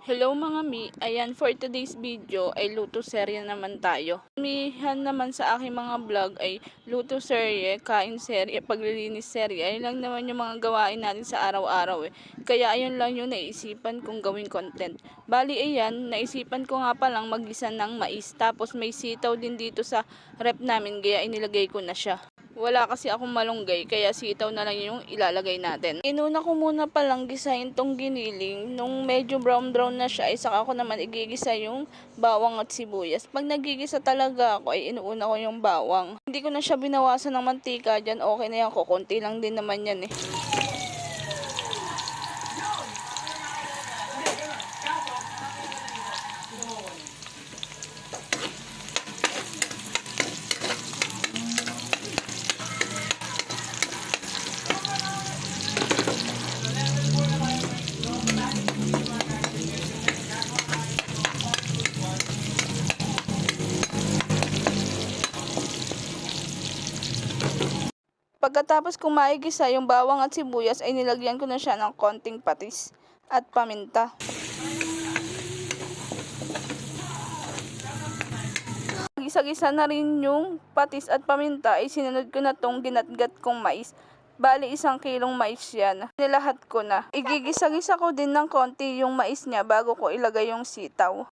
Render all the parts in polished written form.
Hello mga mi, ayan for today's video ay luto serye naman tayo. Mihan naman sa aking mga vlog ay luto serye, kain serye, paglilinis serye. Ayun lang naman yung mga gawain natin sa araw-araw eh. Kaya ayun lang yung naisipan kong gawing content. Bali ayan, naisipan ko nga palang magisa ng mais. Tapos may sitaw din dito sa rep namin kaya inilagay ko na siya. Wala kasi akong malunggay, kaya sitaw na lang yung ilalagay natin. Inuna ko muna palang gisahin tong giniling. Nung medyo brown na siya, ay saka ko naman igigisa yung bawang at sibuyas. Pag nagigisa talaga ako, ay inuuna ko yung bawang. Hindi ko na siya binawasan ng mantika dyan. Okay na yan, kukunti lang din naman yan eh. Pagkatapos kong maigisa yung bawang at sibuyas ay nilagyan ko na siya ng konting patis at paminta. Gisa-gisa na rin yung patis at paminta ay sinunod ko na tong ginatgat kong mais. Bali 1 kilong mais yan. Nilahat ko na. Igigisa-gisa ko din ng konti yung mais niya bago ko ilagay yung sitaw.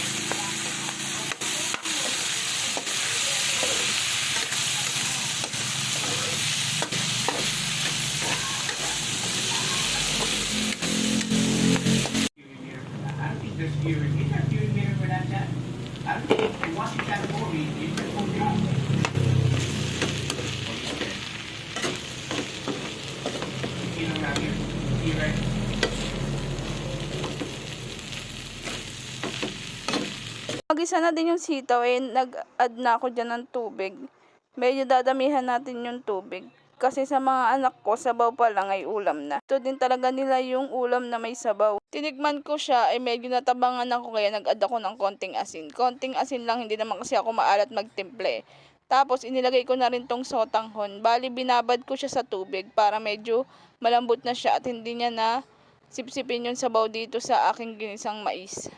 This year, is that you here for that chat? I don't think they watch that movie. You just go down. You know, around here. You ready? Mag-isa na din yung sitaw eh, nag-add na ako dyan ng tubig. Medyo dadamihan natin yung tubig. Kasi sa mga anak ko, sabaw pa lang ay ulam na. Ito din talaga nila yung ulam na may sabaw. Tinikman ko siya ay medyo natabangan ako kaya nag-add ako ng konting asin. Konting asin lang, hindi naman kasi ako maalat magtimple. Tapos inilagay ko na rin tong sotanghon. Bali binabad ko siya sa tubig para medyo malambot na siya at hindi niya na sipsipin yung sabaw dito sa aking ginisang mais.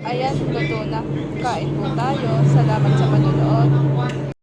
Ayan, luto na. Kain po tayo. Salamat sa panonood.